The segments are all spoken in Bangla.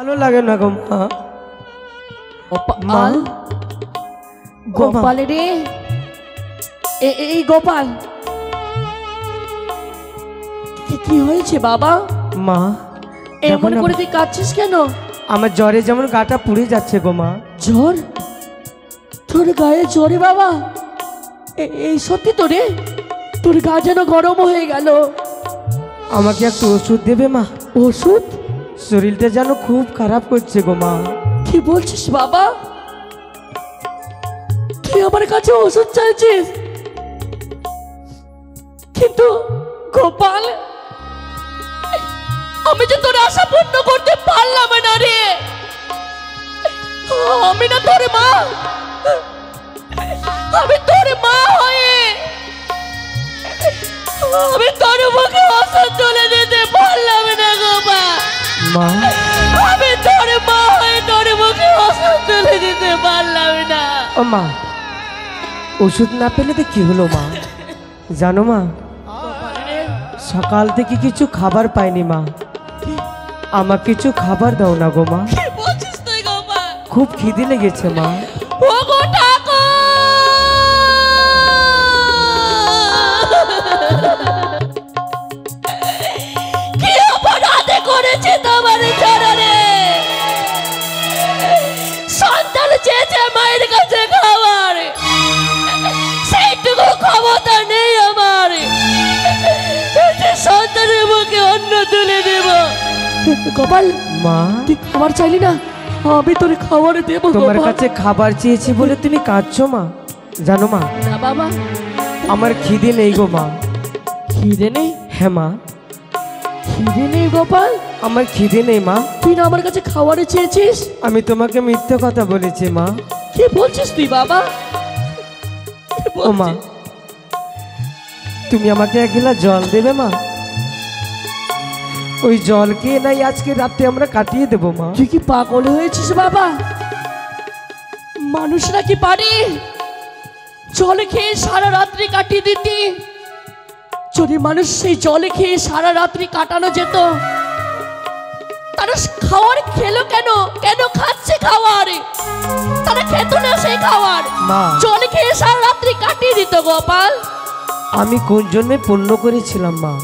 ভালো লাগে না গো মা। গোপাল, গোপাল রে, এই গোপাল, কি হয়েছে বাবা? মা এমন করে তুই কাঁদছিস কেন? আমার জ্বরে যেমন গাটা পুড়ে যাচ্ছে গো মা। জ্বর? তোর গায়ে জ্বরে বাবা? এই সত্যি তো রে? তোর গা যেন গরম হয়ে গেল। আমাকে একটু ওষুধ দেবে মা? ওষুধ? শরীরটা যেন খুব খারাপ করছে গো মা। কি বলছিস বাবা? তুই আমার কাছে ওষুধ চাইছিস? কিন্তু গোপাল, আমি যে তোর আশা পূর্ণ করতে পারলাম না রে। আমি না তোর মা, আমি তোর মা হয়ে আমি তোর মুখে ওষুধ তুলে দিতে পারলাম না গোপাল। মা আমি তোর মা হয়ে তোর মুখে ওষুধ তুলে দিতে পারলাম না। ও মা, ওষুধ না পেলে তো কি হলো মা? জানো মা, সকাল থেকে কিছু খাবার পাইনি মা। আমার কিছু খাবার দাও না গো মা। কি বলছিস তুই গোপাল? খুব খিদে লেগেছে মা। ও গো ঠাকুর, কি অপরাধ করেছে তোমার চরণে? সন্তান চেয়েছে মায়ের কাছে খাবার, সেইটুকু ক্ষমতা নেই আমার যে সন্তানের মুখে অন্ন তুলে দেব। গোপাল, মা তুই খাবার চাইলি না, আমি তোর খাবার দেবো। তোমার কাছে খাবার চেয়েছি বলে তুমি কাঁদছো মা? জানো মা, না বাবা, আমার খিদে নেই গো মা। খিদে নেই? হ্যাঁ মা, খিদে নেই গোপাল? আমার খিদে নেই মা। তুই না আমার কাছে খাবারে চেয়েছিস? আমি তোমাকে মিথ্যে কথা বলেছি মা। কি বলছিস তুই বাবা? ও মা, তুমি আমাকে এক গিলাস জল দেবে মা? ওই জল খেয়ে নাই আজকে রাতে আমরা কাটিয়ে দেবো মা। তুই কি পাগল হয়েছিস বাবা? মানুষরা কি পারে জল খেয়ে সারা রাত্রি কাটিয়ে দিতে? যদি মানুষ সেই জল খেয়ে সারা রাত্রি কাটানো যেত, তারা খাওয়ার খেলো কেন? কেন খাচ্ছে খাওয়ার? তারা খেত না সেই খাওয়ার, মা জল খেয়ে সারা রাত্রি কাটিয়ে দিত গোপাল। আমি কোন জন্মে পুণ্য করেছিলাম মা,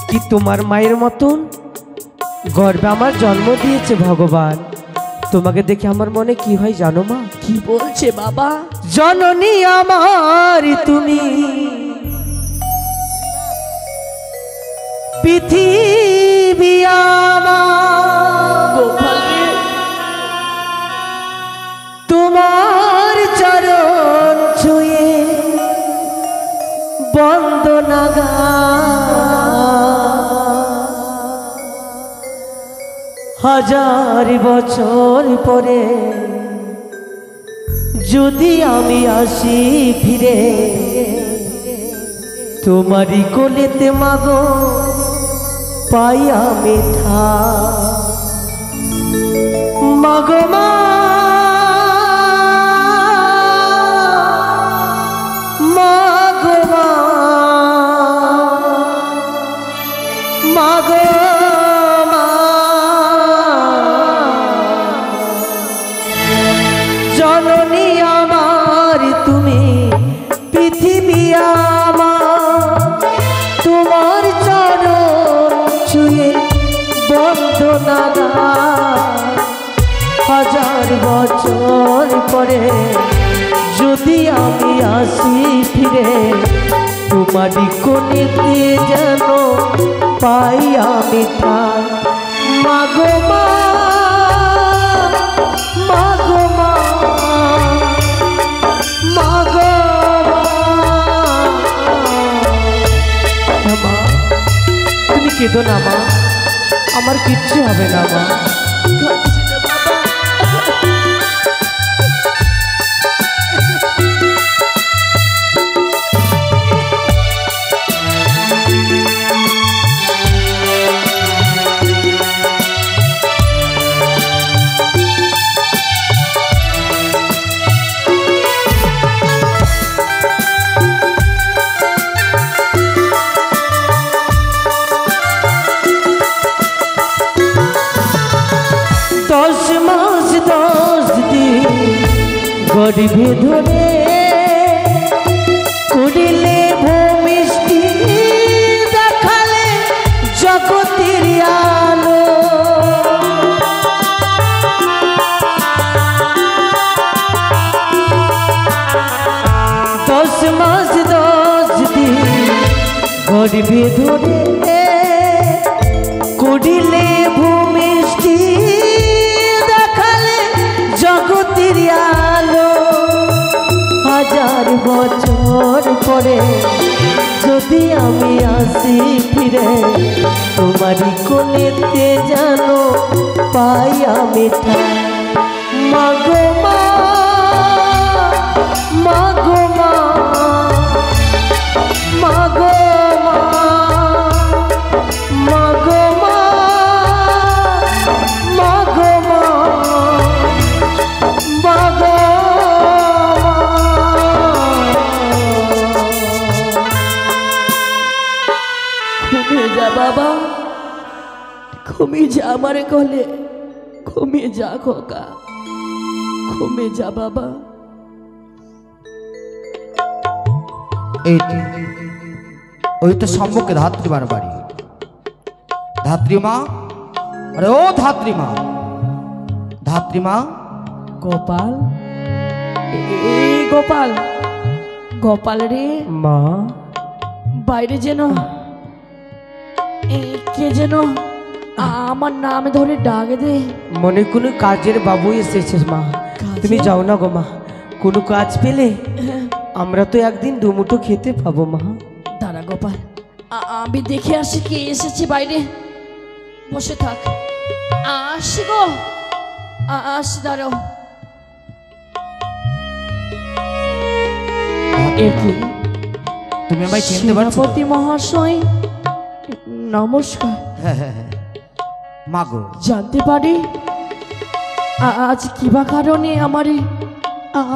কি তোমার মায়ের মতন গর্বে আমার জন্ম দিয়েছে ভগবান। তোমাকে দেখে আমার মনে কি হয় জানো মা? কি বলছে বাবা? জননী আমার তুমি, পৃথিবী আমার, গোপাল রে, তোমার চরণ ছুঁয়ে বন্দনা হাজার বছর পরে যদি আমি আসি ফিরে তোমারই কোলেতে মাগো পাই আমি থা মাগো মা, মাগো মা, মাগো মা, জননী আমার তুমি, পৃথিবী আমার, তোমার চরণ ছুঁয়ে বন্দনা হাজার বছর পরে যদি আমি আসি ফিরে তোমারই কোলেতে যেন পাই আমি ঠাই মাগো মা, মাগো মা, মাগো মা। তুমি কেঁদো না মা, আমার কিচ্ছু হবে না মা। গরিবে ধরে করিলে ভূমিষ্টি দেখালে জগতের আলো দশ মাস 10 দিন গরিবে ধরে করিলে ভূমিষ্টি দেখালে জগতের আলো হাজার বছর পরে যদি আমি আসি ফিরে তোমারই কোলেতে জানো পাই আমি ঠাই মাগো মা মাগো মা মাগো মা মাগো মা মাগো মা মাগো ঘুমিয়ে যা বাবা, ঘুমিয়ে যা আমার কোলে, ঘুমিয়ে যা খোকা, ঘুমিয়ে যা বাবা। ওই তো সম্মুখে ধাত্রীমার বাড়ি। ধাত্রীমা, আরে ও ধাত্রীমা, ধাত্রীমা। গোপাল, এই গোপাল, গোপাল রে মা বাইরে যেন কে যেন আমার নাম ধরে ডাকে দে। মনে কোনো কাজের বাবু এসেছে মা, তুমি যাও না গো মা, কোনো কাজ পেলে আমরা তো একদিন দুমুঠো খেতে পাবো মা। দাঁড়া গোপাল, আমি দেখে আসি কে এসেছে বাইরে, বসে থাক। আসি গো, আসি, দাঁড়াও। তুমি আমায় চিনতে পারছো? সেনাপতি মহাশয় নমস্কার। হ্যাঁ, মাগো জানতে পারি আজ কিবা কারণে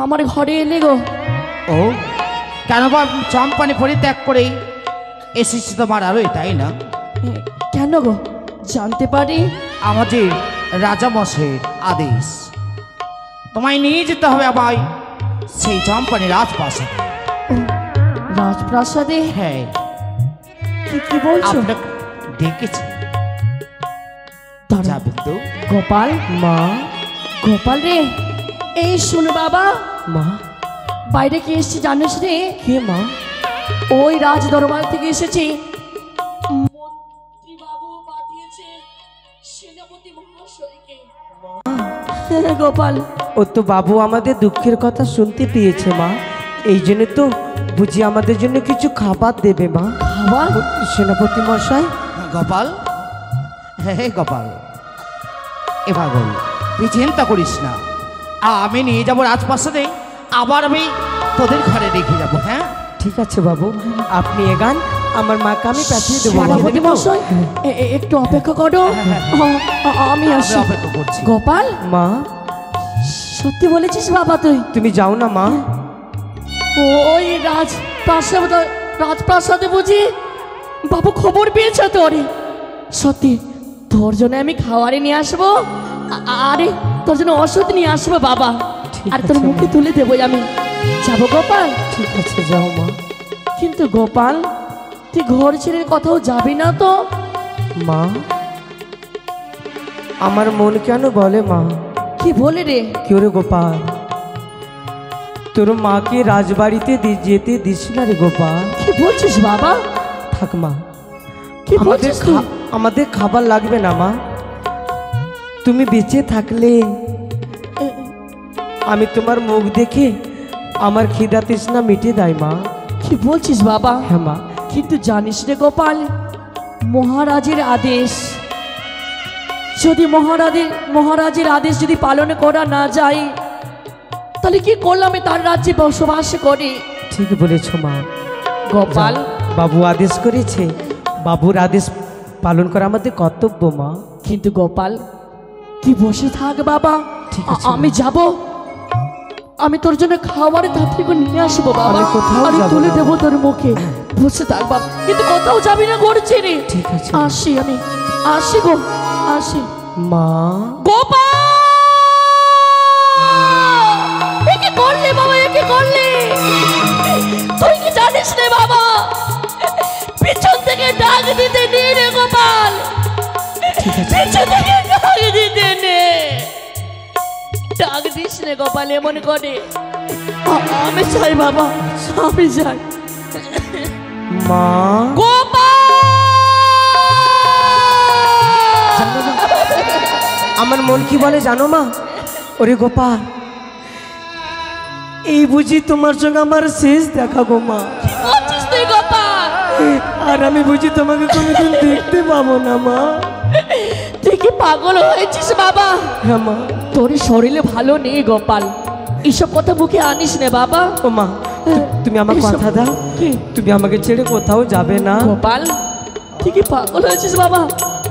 আমার ঘরে এলে গো? ও কেন বা চম্পানি পরিত্যাগ করে এসেছি তোমার আলোয়, তাই না? কেন গো জানতে পারি? আমাদের রাজামশাইয়ের আদেশ, তোমায় নিয়ে যেতে হবে আমায় সেই চম্পানি রাজপ্রাসাদে। ও, রাজপ্রাসাদে? হ্যাঁ, কি বলছো? আপনাকে ডেকেছি, যাবেন তো? গোপাল, মা গোপাল রে, এই শোন বাবা, মা বাইরে কে এসেছে জানিস রে? কে মা? ওই রাজ দরবার থেকে এসেছে, মন্ত্রীবাবু পাঠিয়েছে সেনাপতি মহাশয়কে। গোপাল, ও তো বাবু আমাদের দুঃখের কথা শুনতে পেয়েছে মা, এই জন্য তো বুঝি আমাদের জন্য কিছু খাবার দেবে মা। খাবার? সেনাপতি মশাই। গোপাল, হ্যাঁ গোপাল, এবার বল, তুই চিন্তা করিস না, আমি নিয়ে যাবো রাজপ্রাসাদে, আবার আমি তোদের ঘরে রেখে যাবো। হ্যাঁ ঠিক আছে বাবু, আপনি এগান, আমার মাকে আমি পাঠিয়ে দেবো। সেনাপতি মহাশয় একটু অপেক্ষা করো, আমি আসি। অপেক্ষা করছি। গোপাল, মা সত্যি বলেছিস বাবা তুই? তুমি যাও না মা। ওই রাজপ্রাসাদে বুঝি বাবু খবর পেয়েছে তোর? সত্যি তোর জন্য আমি খাওয়ারে নিয়ে আসবো, আরে তোর জন্য ওষুধ নিয়ে আসবো বাবা, আর তোর আছে, মুখে তুলে দেবো আমি। যাবো গোপাল? ঠিক আছে যাও মা। কিন্তু গোপাল, তুই ঘর ছেড়ে কোথাও যাবি না তো? মা আমার মন কেন বলে মা। কি বলে রে? কেউ রে গোপাল, তোর মাকে রাজবাড়িতে যেতে দিস না রে গোপাল। কি বলছিস বাবা? থাক মা, কি বলছিস তুই? আমাদের খাবার লাগবে না মা, তুমি বেঁচে থাকলে আমি তোমার মুখ দেখে আমার খিদা তৃষ্ণা মিটে দেয় মা। কি বলছিস বাবা? হ্যাঁ মা। কিন্তু জানিস রে গোপাল, মহারাজের আদেশ, যদি মহারাজের আদেশ যদি পালন করা না যায়, তাহলে কি করলাম? আমি তার রাজ্যে বসবাস করি। ঠিক বলেছ মা। গোপাল, বাবু আদেশ করেছে, বাবুর আদেশ পালন করা আমাদের কর্তব্য মা। কিন্তু গোপাল তুই বসে থাক বাবা, ঠিক আছে, আমি যাব, আমি তোর জন্য খাবার তাড়াতাড়ি করে নিয়ে আসবো বাবা, আমি কোথাও আমি যাব তুলে না। দেবো তোর মুখে, বসে থাক বাবা, কিন্তু কোথাও যাবি না ঘর ছেড়ে। ঠিক আছে আসি, আমি আসি গো, আসি। মা। গোপাল, এ কি করলি গোপাল, পিছু থেকে ডাক দিতে নে। ডাক দিস নে গোপাল এমন করে। আমি চাই বাবা, আমি চাই। মা গোপাল, আমার মন কি বলে জানো মা? ওরে গোপাল, এই বুঝি তোমার সঙ্গে আমার শেষ দেখা গো মা। বলছিস তুই গোপাল? আর আমি বুঝি তোমাকে কোনোদিন দেখতে পাবো না মা। তুই কি পাগল হয়েছিস বাবা? হ্যাঁ মা। তোর শরীরে ভালো নেই গোপাল, এইসব কথা মুখে আনিস নে বাবা। ও মা, তুমি আমার কথা দাও, তুমি আমাকে ছেড়ে কোথাও যাবে না। গোপাল তুই কি পাগল হয়েছিস বাবা?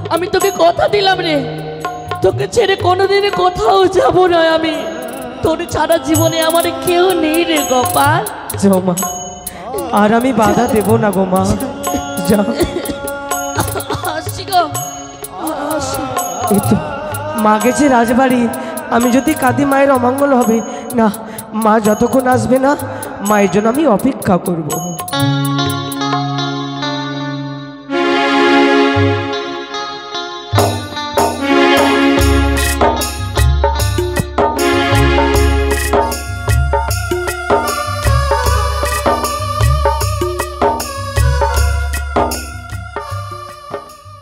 আমি তোকে কথা দিলাম রে, তোকে ছেড়ে কোনোদিনই কোথাও যাব না আমি। তোর ছাড়া জীবনে আমার কেউ নেই রে গোপাল। যাও মা, আর আমি বাধা দেব না গো মা। যাও। আসছি গো, আসছি। এই তো মা গেছে রাজবাড়ি। আমি যদি কাঁদি মায়ের অমঙ্গল হবে না। মা যতক্ষণ আসবে না, মায়ের জন্য আমি অপেক্ষা করব।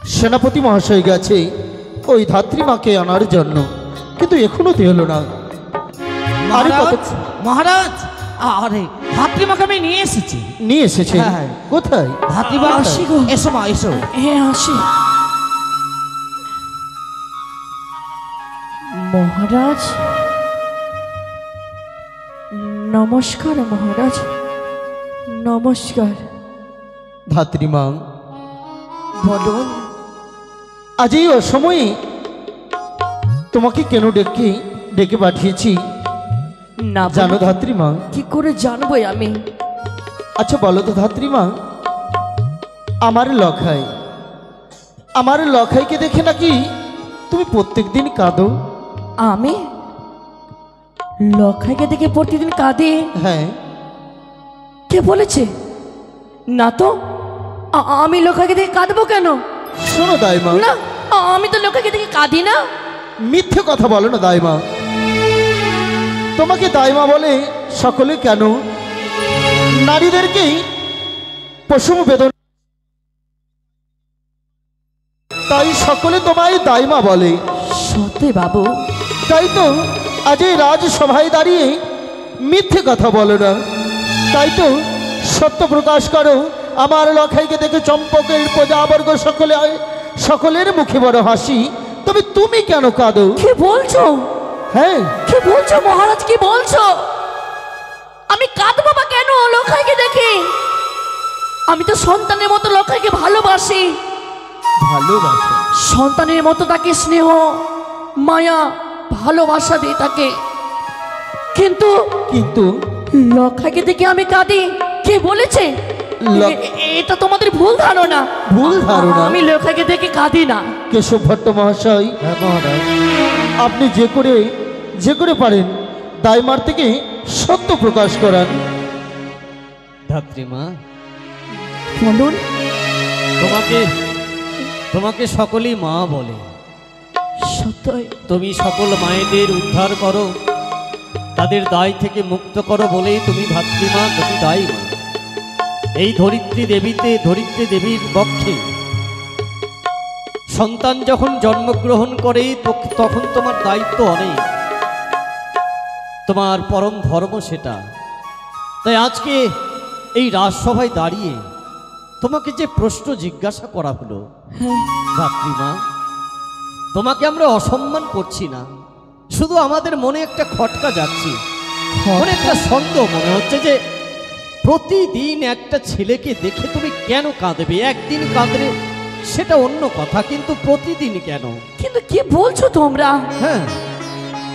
সেনাপতি মহাশয় গেছে ওই ধাত্রীমাকে আনার জন্য, কিন্তু এখনো তো এলো না। আরে মহারাজ, কত- মহারাজ, আরে ধাত্রীমাকে আমি নিয়ে এসেছি। নিয়ে এসেছে? হ্যাঁ। কোথায়? ধাত্রীমা, আসি গো। এসো মা, এসো। হ্যাঁ আসি। মহারাজ নমস্কার, মহারাজ নমস্কার। ধাত্রীমা, বলুন। আজ এই অসময়ে তোমাকে কেন ডেকে পাঠিয়েছি না জানো বলুন। ধাত্রীমা? কি করে জানবই আমি? আচ্ছা বলো তো ধাত্রীমা, আমার লখাইকে দেখে নাকি তুমি প্রত্যেক দিন কাঁদো? আমি লখাইকে দেখে প্রতিদিন কাঁদি? হ্যাঁ। কে বলেছে? না তো, আমি লখাইকে দেখে কাঁদবো কেন? শোনো দাইমা, না, আমি তো লখাইকে দেখে কাঁদি না। মিথ্যে কথা বলো না দাইমা। তোমাকে দাইমা বলে সকলে কেন? নারীদেরকেই পশু বেদন, তাই সকলে তোমায় দাইমা বলে। সত্যি বাবু? তাই তো আজ এই রাজসভায় দাঁড়িয়ে মিথ্যে কথা বলো না। তাই তো সত্য প্রকাশ করো। আমার লখাইকে দেখে চম্পকের প্রজাবর্গ সকলের মুখে বড় হাসি, তবে তুমি কেন কাঁদো? কি বলছো? হ্যাঁ, কি বলছো মহারাজ, কি বলছো? আমি কাঁদবো বা কেন লখাইকে দেখে? আমি তো সন্তানের মতো লখাইকে ভালোবাসি। ভালোবাসো? সন্তানের মতো তাকে স্নেহ, মায়া, ভালোবাসা দিই তাকে। কিন্তু কিন্তু লখাইকে দেখে আমি কাঁদি, কে বলেছে? ল- এটা তোমাদের ভুল ধারণা। ভুল ধারণা? আমি লখাইকে দেখে কাঁদি না। কেশব ভট্ট মহাশয়, আপনি যে করে পারেন দাইমার থেকে সত্য প্রকাশ করান। ধাত্রীমা, বলুন। তোমাকে সকলেই মা বলে। সত্যই তুমি সকল মায়েদের উদ্ধার করো, তাদের দায় থেকে মুক্ত করো বলেই তুমি ধাত্রীমা, তুমি দায়ী মা। এই ধরিত্রী দেবীর পক্ষে সন্তান যখন জন্মগ্রহণ করে তখন তোমার দায়িত্ব অনেক, তোমার পরম ধর্ম সেটা। তাই আজকে এই রাজসভায় দাঁড়িয়ে তোমাকে যে প্রশ্ন জিজ্ঞাসা করা হলো, ধাত্রীমা, তোমাকে আমরা অসম্মান করছি না, শুধু আমাদের মনে একটা খটকা যাচ্ছে, মনে একটা সন্দেহ মনে হচ্ছে যে প্রতিদিন একটা ছেলেকে দেখে তুমি কেন কাঁদবে? একদিন কাঁদলে সেটা অন্য কথা, কিন্তু প্রতিদিন কেন? কিন্তু কি বলছো তোমরা? হ্যাঁ,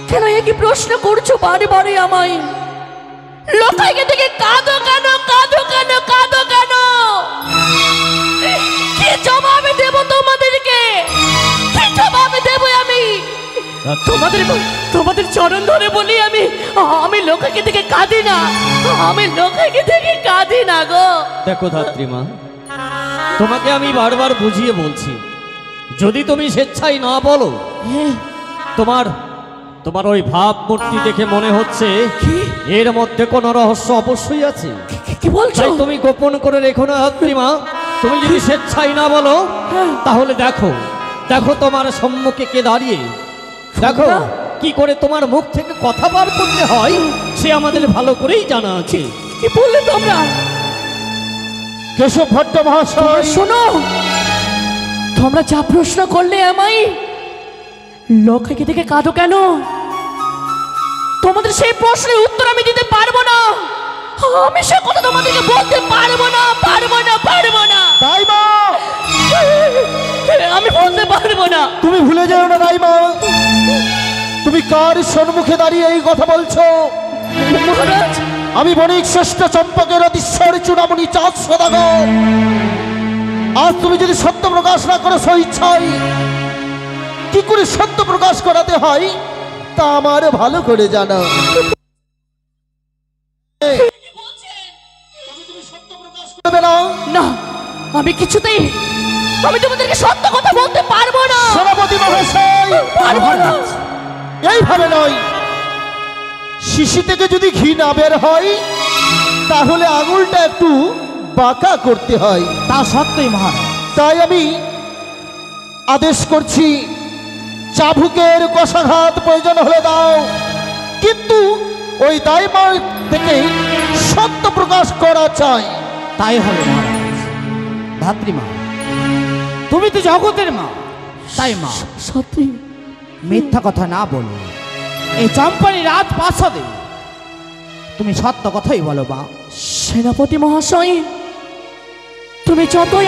কেন একই প্রশ্ন করছো বারে বারে আমায়? লখাইকে দেখে কাঁদো কেন, কাঁদো কেন, কাঁদো কেন? কি জবাব দেব তোমাদেরকে? কি জবাব দেব আমি? তোমাদের চরণ ধরে বলি আমি লখাইকে দেখে কাঁদি না। আমি লখাইকে দেখে কাঁদি না গো। দেখো ধাত্রীমা, তোমাকে আমি বারবার বুঝিয়ে বলছি, যদি তুমি স্বেচ্ছায় না বলো, তোমার তোমার ওই ভাবমূর্তি দেখে মনে হচ্ছে এর মধ্যে কোনো রহস্য অবশ্যই আছে। কি বলছো? তাই তুমি গোপন করে রেখো না ধাত্রীমা। তুমি যদি স্বেচ্ছায় না বলো, তাহলে দেখো দেখো তোমার সম্মুখে কে দাঁড়িয়ে, দেখো কি করে তোমার মুখ থেকে কথা বার করতে হয় সে আমাদের ভালো করেই জানা আছে। কি বললে তোমরা? কেশব ভট্ট মহাশয়, শোনো, তোমরা যা প্রশ্ন করলে আমায়, লক্ষ্যকে দেখে কাঁদো কেন? তোমাদের সেই প্রশ্নের উত্তর আমি দিতে পারবো না। আমি সে কথা তোমাদেরকে বলতে পারবো না, পারবো না, পারবো না। দাইমা, আমি বলতে পারবো না। তুমি ভুলে যাও না দাইমা, তুমি কার সম্মুখে দাঁড়িয়ে এই কথা বলছো? মহারাজ, আমি বণিক শ্রেষ্ঠ চম্পকের অতিশ্বর চূড়ামণি চাঁদ সদাগর। আজ তুমি যদি সত্য প্রকাশ না করো স্বইচ্ছায়, কি করে সত্য প্রকাশ করাতে হয় তা আমার ভালো করে জানো। না, আমি কিছুতেই, আমি তোমাদেরকে সত্য কথা বলতে পারবো না। সেনাপতি মহাশয়, পারবো না। এইভাবে নয়, শিশি থেকে যদি ঘি না বের হয় তাহলে আঙুলটা একটু বাঁকা করতে হয়। তা সত্যই মহারাজ। তাই আমি আদেশ করছি, চাবুকের কষাঘাত প্রয়োজন হলে দাও, কিন্তু ওই দাইমার থেকে সত্য প্রকাশ করা চাই। তাই হবে মহারাজ। ধাত্রীমা, তুমি তো জগতের মা, তাই মা সত্যি মিথ্যা কথা না বলো। এই চম্পানি রাত প্রাসাদে তুমি সত্য কথাই বলো মা। সেনাপতি মহাশয়, তুমি যতই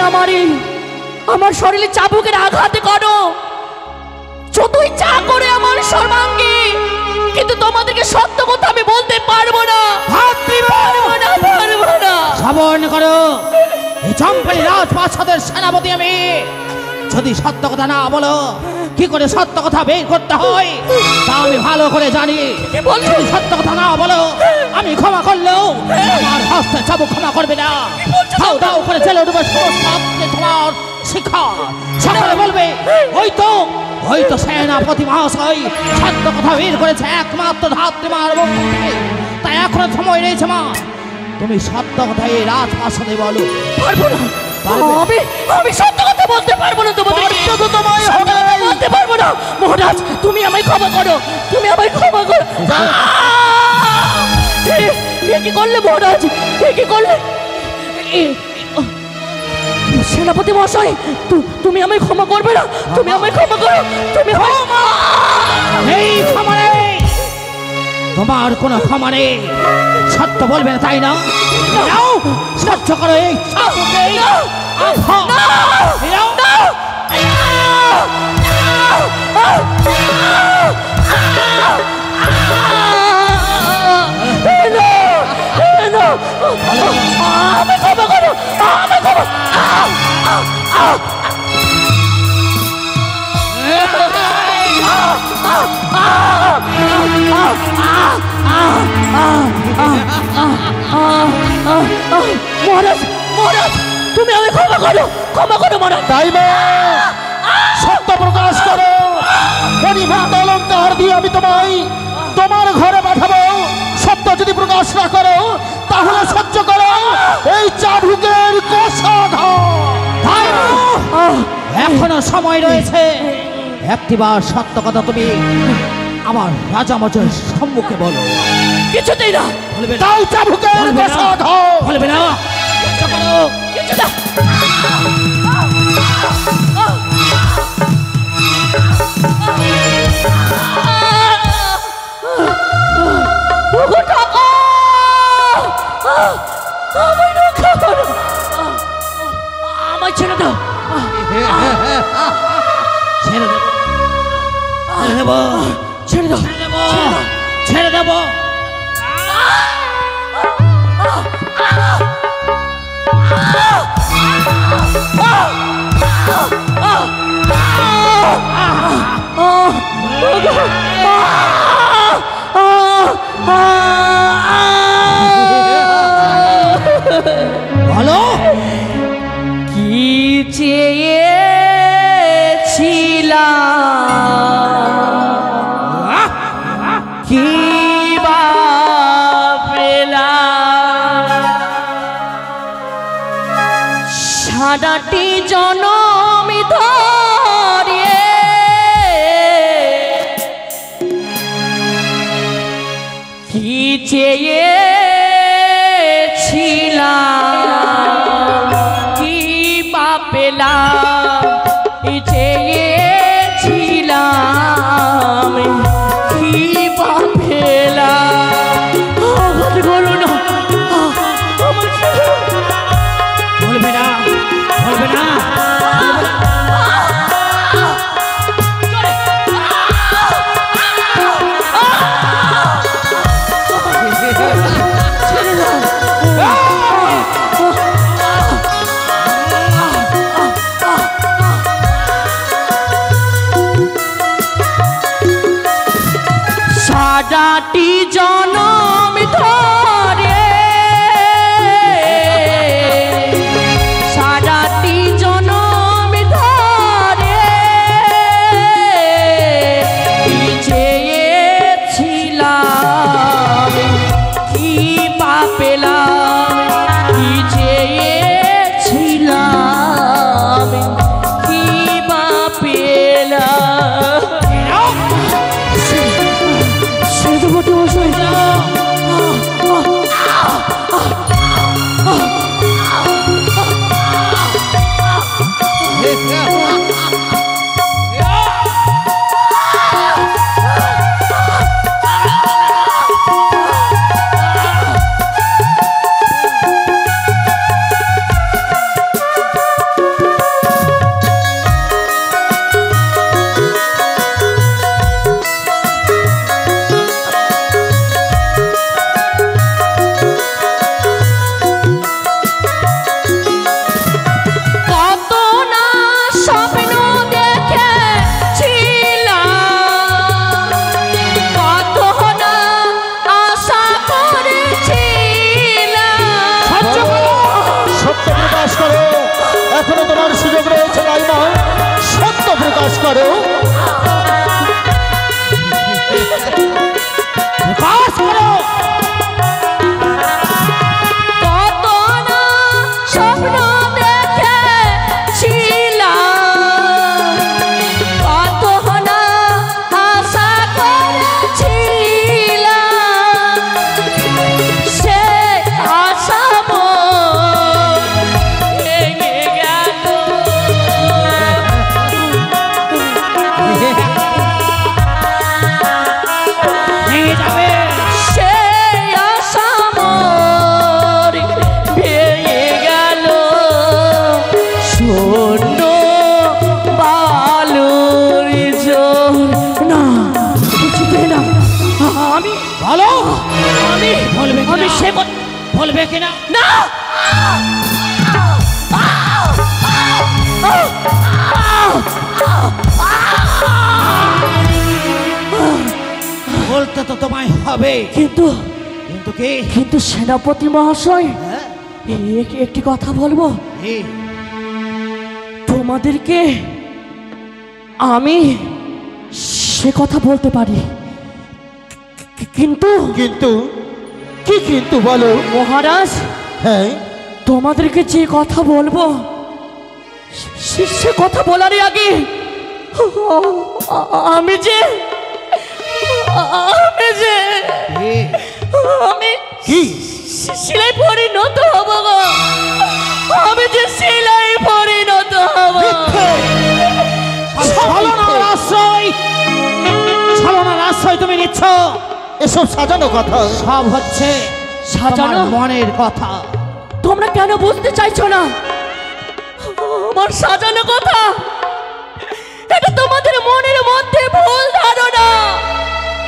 আমার শরীরে চাবুকের আঘাতে করো, যতই চা করে আমার সর্বাঙ্গে, কিন্তু তোমাদেরকে সত্য কথা আমি বলতে পারবো না। পারবো না, পারবো না। শ্রবণ করো, এই চম্পানি রাজ প্রাসাদের সেনাপতি আমি। যদি সত্য কথা না বলো, কি করে সত্য কথা বের করতে হয় তা আমি ভালো করে জানি। যদি সত্য কথা না বলো, আমি ক্ষমা করলেও আমার হস্তে চাবুক ক্ষমা করবে না। দাও দাও করে জেলে ডুবে তোমার শিক্ষা সকলে বলবে, ওই তো সেনাপতি মহাশয় সত্য কথা বের করেছে একমাত্র ধাত্রীমার মুখ থেকে। তাই এখনো সময় রয়েছে মা, তুমি সত্য কথাই রাজপ্রাসাদে বলো। পারবো না, আমি সত্য কথা বলতে পারবো না। তোমাদেরকে বলতে পারবো না। মহারাজ, তুমি আমায় ক্ষমা করো, তুমি আমায় ক্ষমা করো। এ কি করলে মহারাজ? এ কি করলে? সেনাপতি মহাশয়, তুমি আমায় ক্ষমা করবে না? তুমি আমায় ক্ষমা করো, তুমি এই ক্ষমা নেই, তোমার কোনো ক্ষমা নেই। সত্য বলবে না তাই না? যাও, সহ্য করো এই চাবুকে। আমি ক্ষমা করো, আমি ক্ষমা। মহারাজ, মহারাজ, তুমি আমি ক্ষমা করো, ক্ষমা করো মহারাজ। দাইমা, সত্য প্রকাশ করো। পরিমাণ অলঙ্কার দিয়ে আমি তোমার ঘরে পাঠাবো। সত্য যদি প্রকাশ না করো তাহলে সহ্য করো এই চাবুকের কষাঘাত। এখনো সময় রয়েছে। একটিবার সত্য কথা তুমি আমার রাজামশাইয়ের সম্মুখে বলো। কিছুতেই না। তাও চাবুকের কষাঘাত। বলবে না? কিছু না। আমায় ছেড়ে দাও। ছেড়ে দেবো, ছেড়ে দেবো, ছেড়ে দেবো। বলো কি চেয়েছি সারাটি জনম ধরে কি চেয়েছিলাম কি বা পেলাম, কি চেয়েছিলাম কি বা পেলাম। আমার বলো না, আমার বলবে না, বলবে না। সারাটি জনম ধরে, সারাটি জনম ধরে কি চেয়েছিলাম কি বা পেলাম, কি চেয়েছিলাম কি বা পেলাম। সেনাপতি মশাই, কত না স্বপ্ন দেখেছিলাম, কত না আশা করেছিলাম। সত্য প্রকাশ করো, এখনো তোমার সুযোগ রয়েছে রাইমা, সত্য প্রকাশ করো। প্রকাশ করো। কত না স্বপ্ন দেখেছিলাম, কত না আশা করেছিলাম, সে আশা মোর ভেঙে গেল। ভেঙে যাবে। সে আশা মোর ভেঙে গেল, শূন্য বালুর জল। না, কিছুতে না, আমি বলো, আমি বলবে কিনা? আমি সে বলবে কিনা? না। বলতে তো তোমায় হবে, কিন্তু কিন্তু কি? কিন্তু সেনাপতি মহাশয়, হ্যাঁ? একটি কথা বলবো। কি? তোমাদেরকে আমি সে কথা বলতে পারি, কিন্তু কিন্তু কি কিন্তু বলো? মহারাজ, হ্যাঁ, তোমাদেরকে যে কথা বলবো সে কথা বলার আগে আমি যে কি? আমি কি? সিলাই পরিণত হব গো, আমি যে সিলাই পরিণত হব। ছলনার আশ্রয়, ছলনার আশ্রয় তুমি নিচ্ছ। এসব সাজানো কথা। সব হচ্ছে সাজানো? তোমার মনের কথা। তোমরা কেন বুঝতে চাইছো না আমার সাজানো কথা? এটা তোমাদের মনের মধ্যে ভুল ধারণা।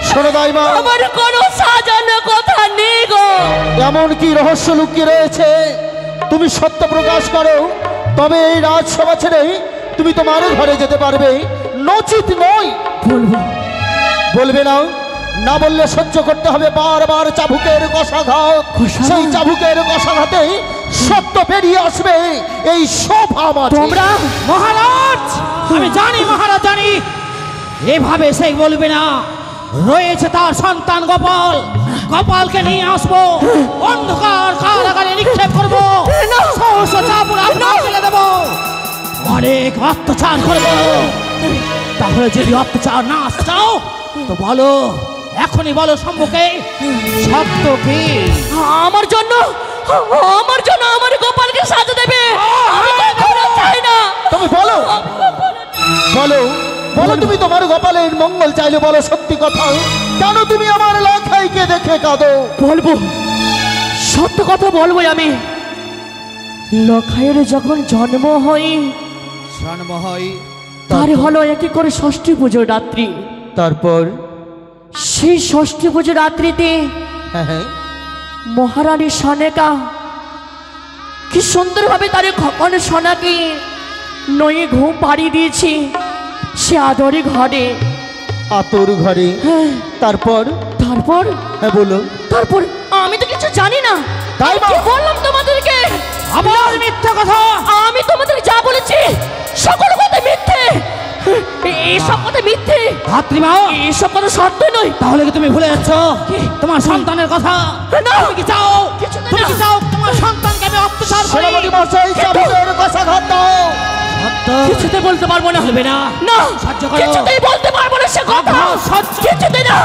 শোনো রাইমা, আমার কোনো সাজানো কথা নেই গো। এমন কি রহস্য লুকিয়ে রয়েছে? তুমি সত্য প্রকাশ করো, তবে এই রাজসভা ছেড়ে তুমি তোমার ঘরে যেতে পারবে, নচিত নয়। বলবো। বলবে না? না বললে সহ্য করতে হবে বারবার চাবুকের কষাঘাত। কষাঘাত? সেই চাবুকের কষাঘাতে সত্য বেরিয়ে আসবে এই সভা মাঠে। তোমরা মহারাজ, আমি জানি মহারাজ, জানি এভাবে সে বলবে না। রয়েছে তার সন্তান গোপাল, গোপালকে নিয়ে আসবো, অন্ধকার কারাগারে নিক্ষেপ করবো, সহস্র চাপুর আগুনে ফেলে দেবো, অনেক অত্যাচার করবো। তাহলে যদি অত্যাচার না আসতে চাও তো বলো, এখনই বলো শম্ভুকে সত্য কি। আমার জন্য আমার গোপালকে সাজা দেবে। আমি কখনো চাই না। তুমি বলো বলো বলো, তুমি তোমার গোপালের মঙ্গল চাইলে বলো সত্যি কথা। কেন তুমি আমার লখাইকে দেখে কাঁদো? বলবো, সত্য কথা বলবোই আমি। লখাইয়ের যখন জন্ম হয় তার হলো একই করে ষষ্ঠী পুজোর রাত্রি। তারপর সেই ষষ্ঠী পুজোর রাত্রিতে হ্যাঁ হ্যাঁ মহারানী সনেকা কি সুন্দরভাবে তার খকন সোনাকে নয়ে ঘুম পাড়িয়ে দিয়েছি সে আদরে ঘরে। আতর ঘরে। হ্যাঁ, তারপর তারপর হ্যাঁ বলো। তারপর আমি তো কিছু জানি না। তাই কি বললাম তোমাদেরকে? আবার মিথ্যা কথা। আমি তোমাদের যা বলেছি সকল কথা মিথ্যে। এইসব কথা মিথ্যে। ভাতৃমা, এইসব কথা সত্য নয়। তাহলে কি তুমি ভুলে যাচ্ছ তোমার সন্তানের কথা? না। তুমি কি চাও তোমার সন্তানকে আমি অত্যাচার করি? সেনাপতি মশাই, চাবুকের কষাঘাত দাও। কিছুতে বলতে পারবো না। বলবে না? না, সহ্য করো। কিছুতেই বলতে পারবো না সে কথা। কিছুতে না।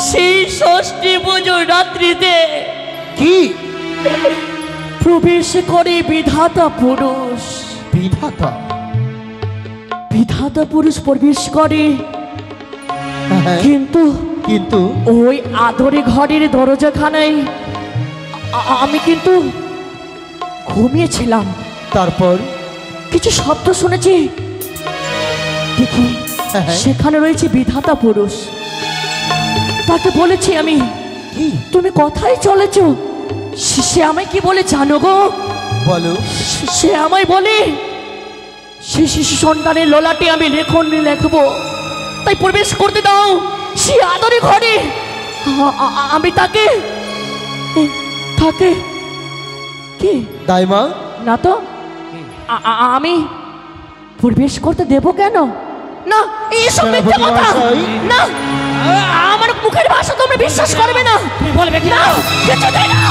সেই ষষ্ঠী পুজোর রাত্রিতে কি প্রবেশ করে বিধাতা পুরুষ। বিধাতা? বিধাতা পুরুষ প্রবেশ করে, হ্যাঁ, কিন্তু কিন্তু ওই আদরে ঘরের দরজাখানায় আমি কিন্তু ঘুমিয়েছিলাম। তারপর কিছু শব্দ শুনেছি, দেখি হ্যাঁ। সেখানে রয়েছে বিধাতা পুরুষ। তাকে বলেছি আমি, কি তুমি কোথায় চলেছ? সে আমায় কি বলে জানো গো? বলো। সে আমায় বলে সে শিশু সন্তানের ললাটে আমি লেখন লেখবো, তাই প্রবেশ করতে দাও সে আদরে ঘরে। আমি তাকে কি দাইমা, না তো আমি প্রবেশ করতে দেব কেন? না, এইসব মিথ্যে কথা। না, আমার মুখের ভাষা তোমরা বিশ্বাস করবে না। তুমি বলবে কি? না, কিছুতেই না।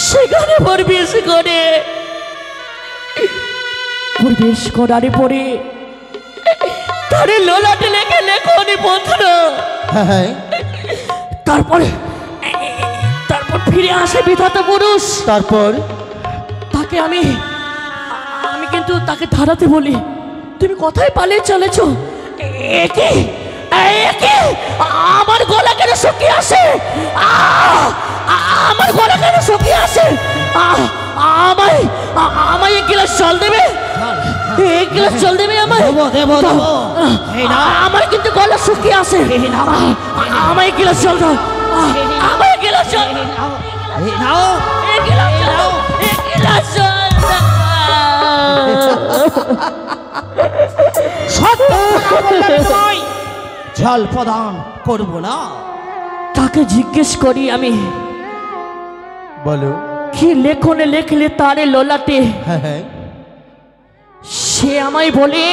সেখানে প্রবেশ করার পরে তারে লোলাটে লেখে লেখনি পত্র। হ্যাঁ হ্যাঁ তারপর ফিরে আসে বিধাতা পুরুষ। তারপর তাকে আমি কিন্তু তাকে ধারাতে বলি, তুমি কোথায় পালিয়ে চলেছো? একে আমার গলা কেন শুকিয়ে আসে? আমার গলা কেন শুকিয়ে আসে? আমায় এক গ্লাস জল দেবে? এক গ্লাস জল দেবে আমায়? দেবো। এই নাও। আমার কিন্তু গলা শুকিয়ে আসে। আমায় এক গ্লাস জল দাও। আমায় এক গ্লাস জল দাও। এই নাও। এক গ্লাস জল দাও। এক গ্লাস জল দাও। সত্য কথা বললে আমি তোমায় জল প্রদান করবো না। তাকে জিজ্ঞেস করি আমি, বলো। কি লেখনে লেখলে তারে ললাটে? হ্যাঁ হ্যাঁ সে আমায় বলে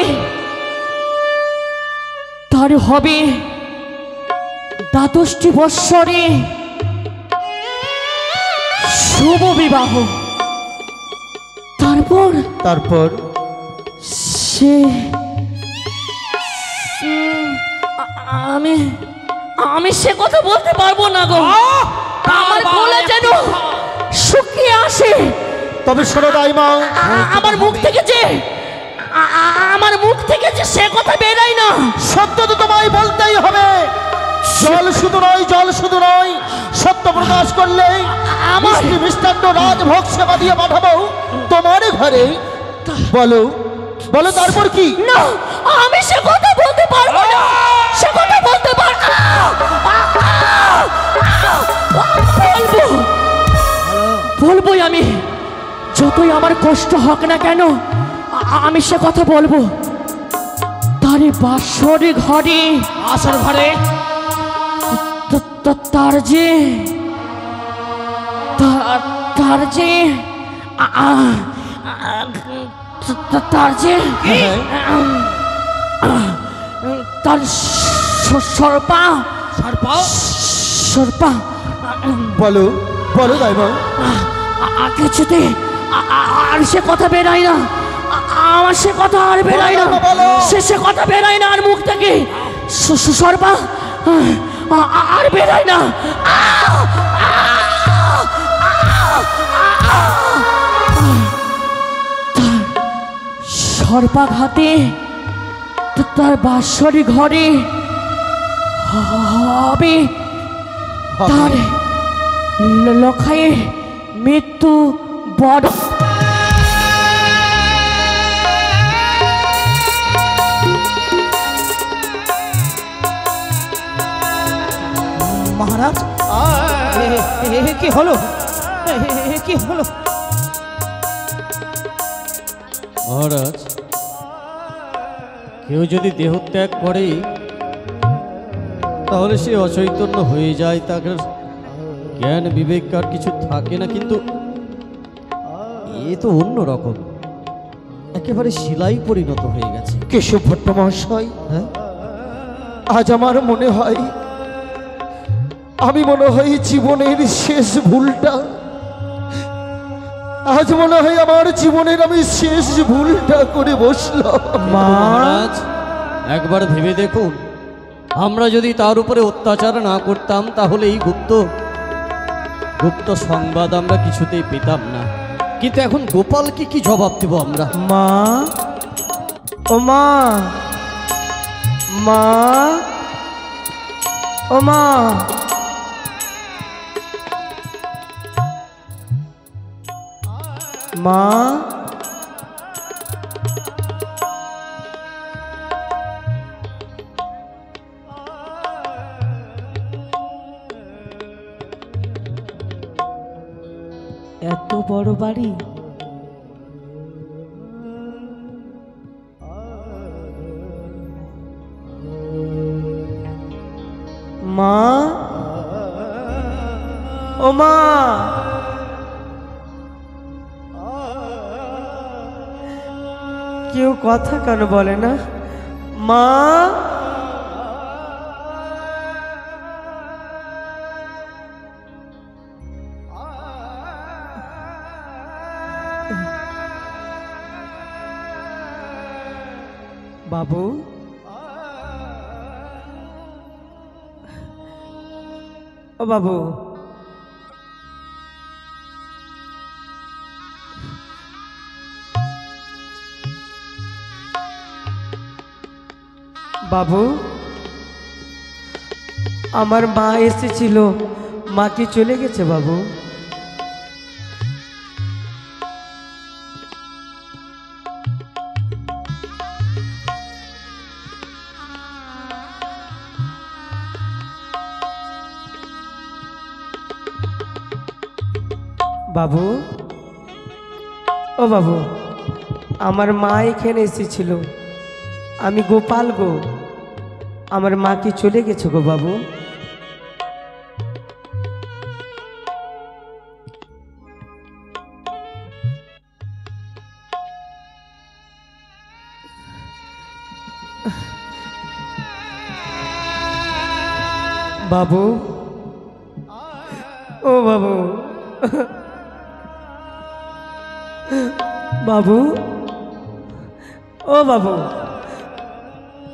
তার হবে দ্বাদশটি বৎসরে শুভ বিবাহ। তারপর সে আমি সে কথা বলতে পারবো না গো। আমার গলা যেন শুকিয়ে আসে। তবে শোনো দাইমা, আমার মুখ থেকে যে সে কথা বেরাই না। সত্য তো তোমায় বলতেই হবে। জল শুধু নয়, সত্য প্রকাশ করলে আমার মিষ্টান্ন রাজভোগ সেবা দিয়ে পাঠাবো তোমার ঘরে। বলো তারপর কি? না, আমি সে কথা বলতে পারবো না। সে কথা বলতে পারবো না। বলবোই আমি, যতই আমার কষ্ট হোক না কেন আমি সে কথা বলবো। তার আরে বাসর ঘরে আসর ঘরে তার যে তার যে তার যে তার সর্পা সর্পা বলো বলো দাইমা। কিছুতে আর সে কথা বেরায় না, আমার সে কথা আর বেরায় না, সে কথা বেরায় না আর মুখ থেকে সর্পা আর বেরায় না। সর্পাঘাতে তার বাসরি ঘরে হবে তার লখায়ে মৃত্যু বড়। মহারাজ কি হলো, কি হলো? মহারাজ, কেউ যদি দেহত্যাগ করে তাহলে সে অচৈতন্য হয়ে যায়, তাকে জ্ঞান বিবেক আর কিছু থাকে না, কিন্তু এ তো অন্য রকম, একেবারে শিলাই পরিণত হয়ে গেছে। কেশব ভট্ট মহাশয়, হ্যাঁ, আজ আমার মনে হয় আমি মনে হয় জীবনের শেষ ভুলটা, আজ মনে হয় আমার জীবনের আমি শেষ ভুলটা করে বসলাম। মহারাজ একবার ভেবে দেখুন, আমরা যদি তার উপরে অত্যাচার না করতাম তাহলে এই গুপ্ত সংবাদ আমরা কিছুতেই পেতাম না, কিন্তু এখন গোপালকে কি জবাব দেব আমরা? মা, ও মা, মা, ও মা, মা, এত বড় বাড়ি, মা, ও মা, কেউ কথা কেন বলে না? মা, বাবু, ও বাবু, বাবু, আমার মা এসেছিল, মা কি চলে গেছে বাবু? বাবু, ও বাবু, আমার মা এখানে এসেছিল, আমি গোপাল গো, আমার মা কি চলে গেছে গো বাবু? বাবু, ও বাবু, বাবু, ও বাবু,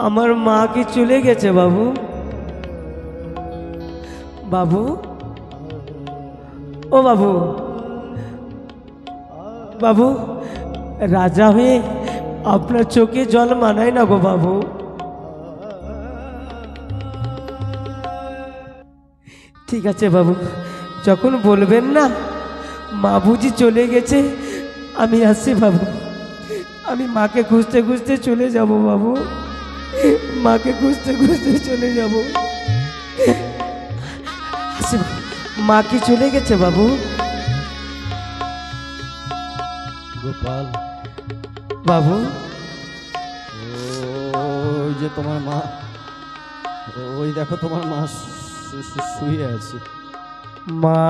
আমার মা কি চলে গেছে বাবু? বাবু, ও বাবু, বাবু, রাজা হয়ে আপনার চোখে জল মানায় না গো বাবু। ঠিক আছে বাবু, যখন বলবেন না মা বুঝি চলে গেছে, আমি আসছি বাবু, আমি মাকে খুঁজতে খুঁজতে চলে যাব বাবু, মাকে খুঁজতে খুঁজতে চলে যাব। আসি বাবু, মা কি চলে গেছে বাবু? গোপাল বাবু, ওই যে যে তোমার মা, ওই দেখো তোমার মা শুয়ে আছে। মা,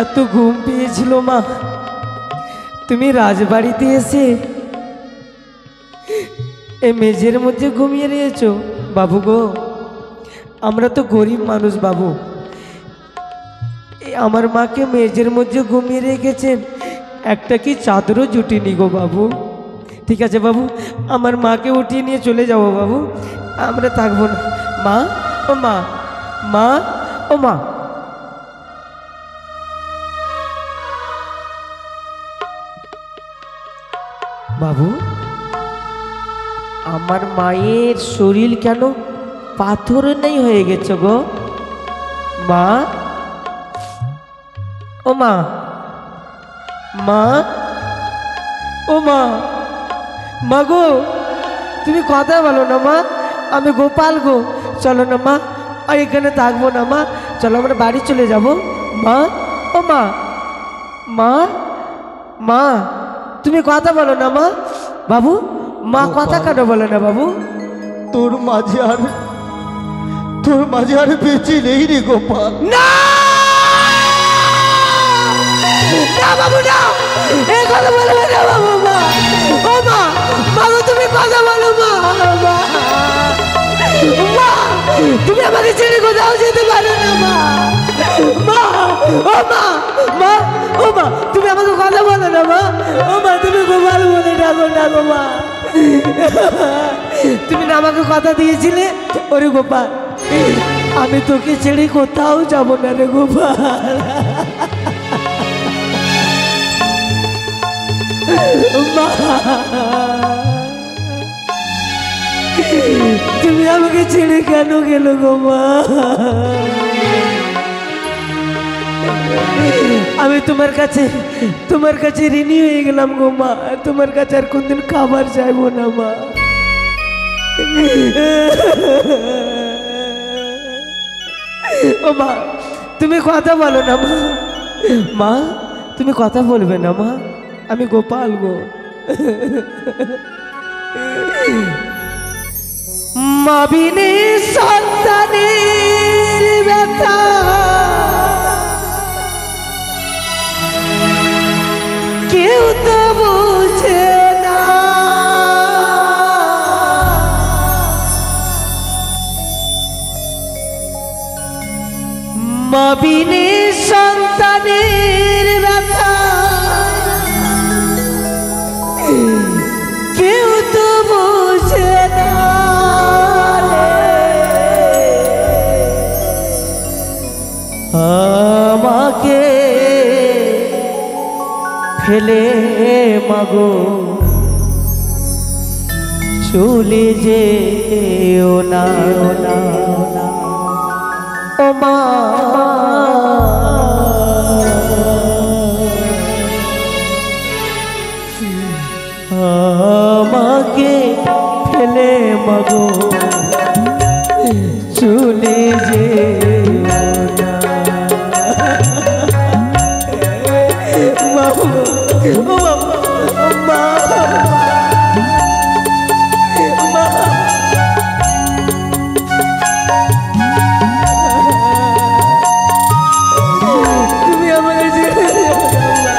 এত ঘুম পেয়েছিল মা, তুমি রাজবাড়িতে এসে এই মেঝের মধ্যে ঘুমিয়ে রয়েছো। বাবু গো, আমরা তো গরিব মানুষ বাবু, আমার মাকে মেঝের মধ্যে ঘুমিয়ে রেখেছেন, একটা কি চাদরও জুটিনি গো বাবু। ঠিক আছে বাবু, আমার মাকে উঠিয়ে নিয়ে চলে যাবো বাবু, আমরা থাকবো না। মা, ও মা, মা, ও মা। বাবু, আমার মায়ের শরীর কেন পাথর নেই হয়ে গেছে গো? মা, ও মা, মা, ও মা, মা গো, তুমি কথা বলো না মা, আমি গোপাল গো, চলো না মা, আর এখানে থাকবো না মা, চলো আমরা বাড়ি চলে যাব। মা, ও মা, মা, মা, তুমি কথা বলো না মা। বাবু, মা কথা কেন বলে না বাবু? তোর মাঝে আর বেঁচে নেই রে গোপাল। না না বাবু, না, এই কথা বলবে না বাবু। মা, ও মা, মা গো, তুমি কথা বলো মা। মা, মা, তুমি আমাকে ছেড়ে কোথাও যেতে পারো না মা। মা, ও মা, মা, ও মা, তুমি আমাকে কথা বলো না মা। ও মা, তুমি গোপাল বলে ডাকো না গো মা। তুমি না আমাকে কথা দিয়েছিলে, ওরে গোপাল, আমি তোকে ছেড়ে কোথাও যাব না রে গোপাল। মা, তুমি আমাকে ছেড়ে কেন গেল গো মা? আমি তোমার কাছে ঋণী হয়ে গেলাম গো মা, তোমার কাছে আর কোনদিন খাবার চাইবো না মা। ও মা, তুমি কথা বলো না মা। মা, তুমি কথা বলবে না মা, আমি গোপাল গো। মা বিনে সন্তানের ব্যথা কেউ তো বুঝে না। মা বিনে সন্তানের ব্যথা কেউ তো বুঝে না। আমাকে ফেলে মাগো চলে যেও না, ও মা। আমাকে ফেলে মাগো চলে যেও না। বাবু, ও বাবা, মা, মা, তুমি আমাকে ছেড়ে যেও না।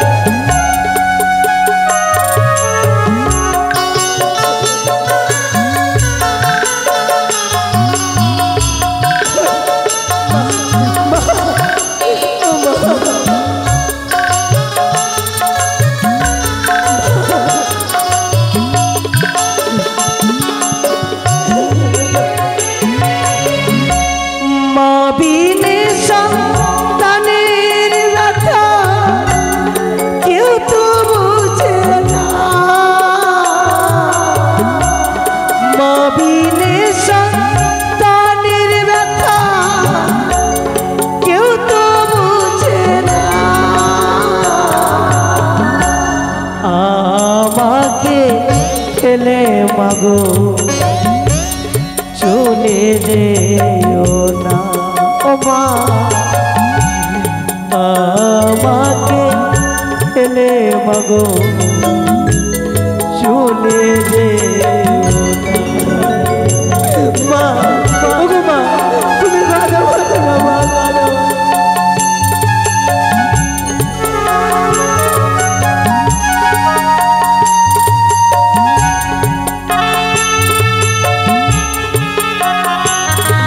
ফেলে মাগো চলে যেও না, ও মা। ফেলে মাগো চলে যে মা ওগো মা তুমি কাঁদো না মা কাঁদো না।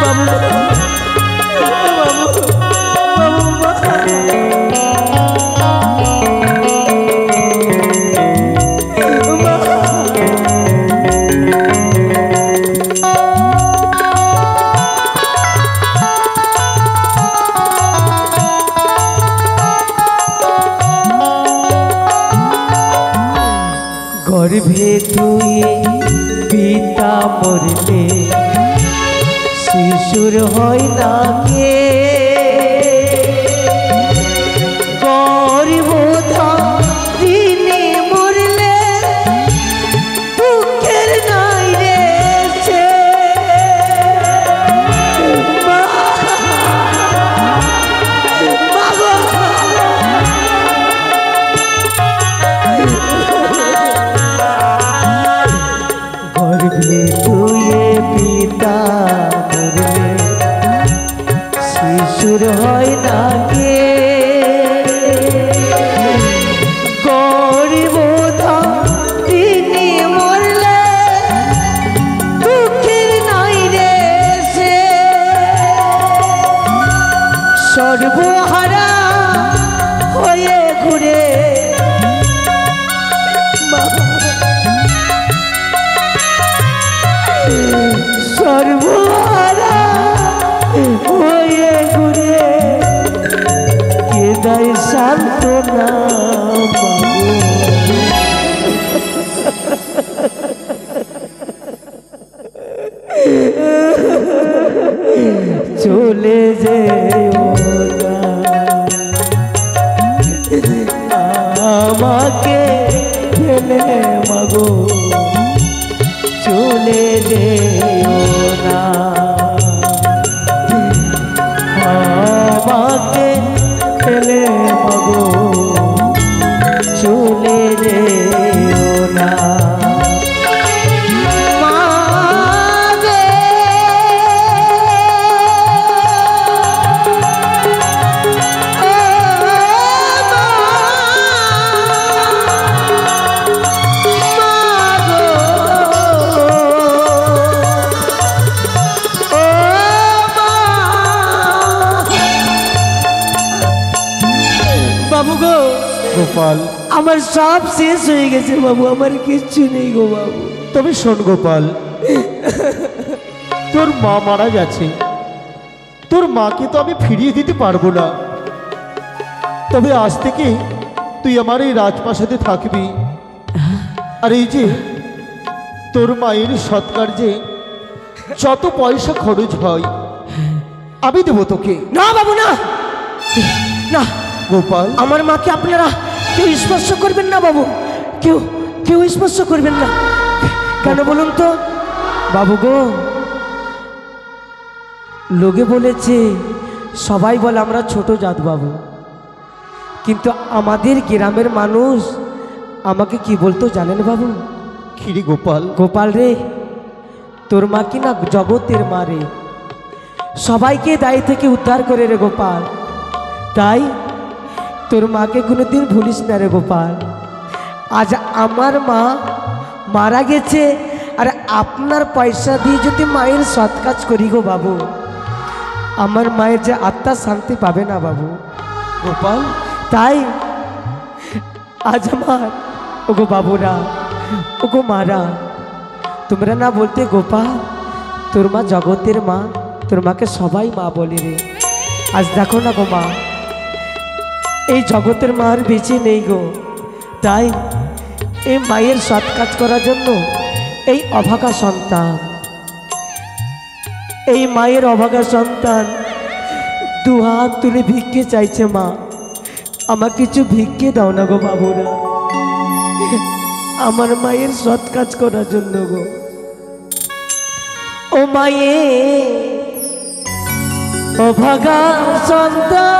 বাবু বাবু বাবু মা গর্ভে তুই পিতা মরলে শিশুর হয় না কে গর্ভধা দিনে মরলে দুঃখের নাই রে সে মা গো গর্ভে তুয়ে পিতা মরলে শিশুর হয় না কে গরিবধা তিনি মরলে দুঃখের নাই রে সে সর্বহারা হয়ে ঘুরে সর্বহারা হয়ে ঘুরে কেদায় সান্ত্বনা চলে যেও না আমাকে ফেলে মাগো চলে যেও না আমাকে ফেলে মাগো চলে যেও না বাবু গো গোপাল আমার সব শেষ হয়ে গেছে বাবু আমার কিচ্ছু নেই গো বাবু তবে শোন গোপাল তোর মা মারা গেছে তোর মাকে তো আমি ফিরিয়ে দিতে পারবো না তবে আজ থেকে তুই আমার এই রাজপ্রাসাদে থাকবি আর এই যে তোর মায়ের সৎকার্যে যত পয়সা খরচ হয় আমি দেবো তোকে না বাবু না না গোপাল আমার মাকে আপনারা কেউ স্পর্শ করবেন না বাবু কেউ কেউ স্পর্শ করবেন না কেন বলুন তো বাবু গো লোকে বলেছে সবাই বলে আমরা ছোট জাত বাবু কিন্তু আমাদের গ্রামের মানুষ আমাকে কি বলতো জানেন বাবু খিরি গোপাল গোপাল রে তোর মা কি না জগতের মা রে সবাইকে দায়ী থেকে উদ্ধার করে রে গোপাল তাই তোর মাকে কোনোদিন ভুলিস না রে গোপাল আজ আমার মা মারা গেছে আর আপনার পয়সা দিয়ে যদি মায়ের সৎ কাজ করি গো বাবু আমার মায়ের যে আত্মা শান্তি পাবে না বাবু গোপাল তাই আজ আমার ওগো বাবুরা ওগো মারা তোমরা না বলতে গোপাল তোর মা জগতের মা তোর মাকে সবাই মা বলে রে আজ দেখো না গো মা এই জগতের মা আর বেঁচে নেই গো তাই এই মায়ের সৎ কাজ করার জন্য এই অভাগা সন্তান এই মায়ের অভাগা সন্তান দু হাত তুলে ভিক্ষে চাইছে মা আমার কিছু ভিক্ষে দাও না গো বাবুরা আমার মায়ের সৎ কাজ করার জন্য গো ও মায়ে অভাগা সন্তান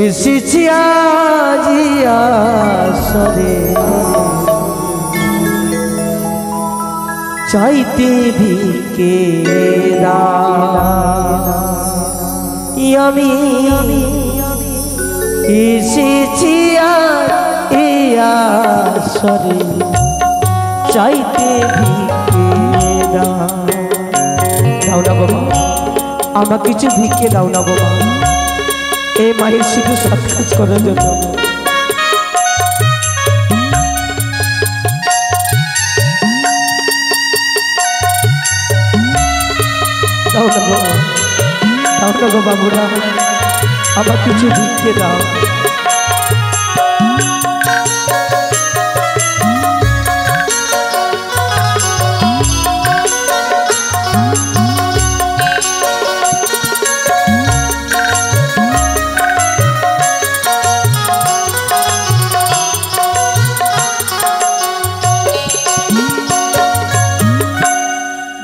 এসেছি আজি আসরে চাইতে ভিকে আমি এসেছি এই আসরে চাইতে ভিকে দাও না বাবা, আমার কিছু ভিক্ষে দাও না বাবা, এই মায়ের শুধু সৎ কাজ করার জন্য। দাও না বাবা, দাও না গো বাবুরা, আমার কিছু ভিক্ষে দাও।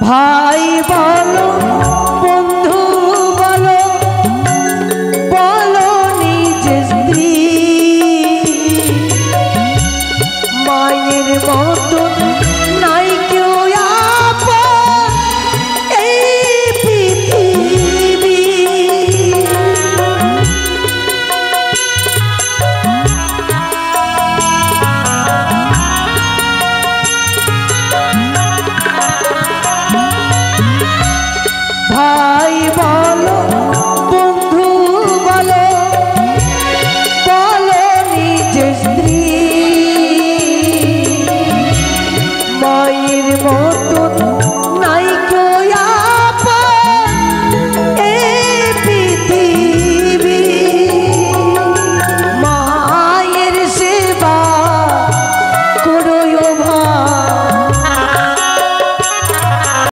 ভাই বলো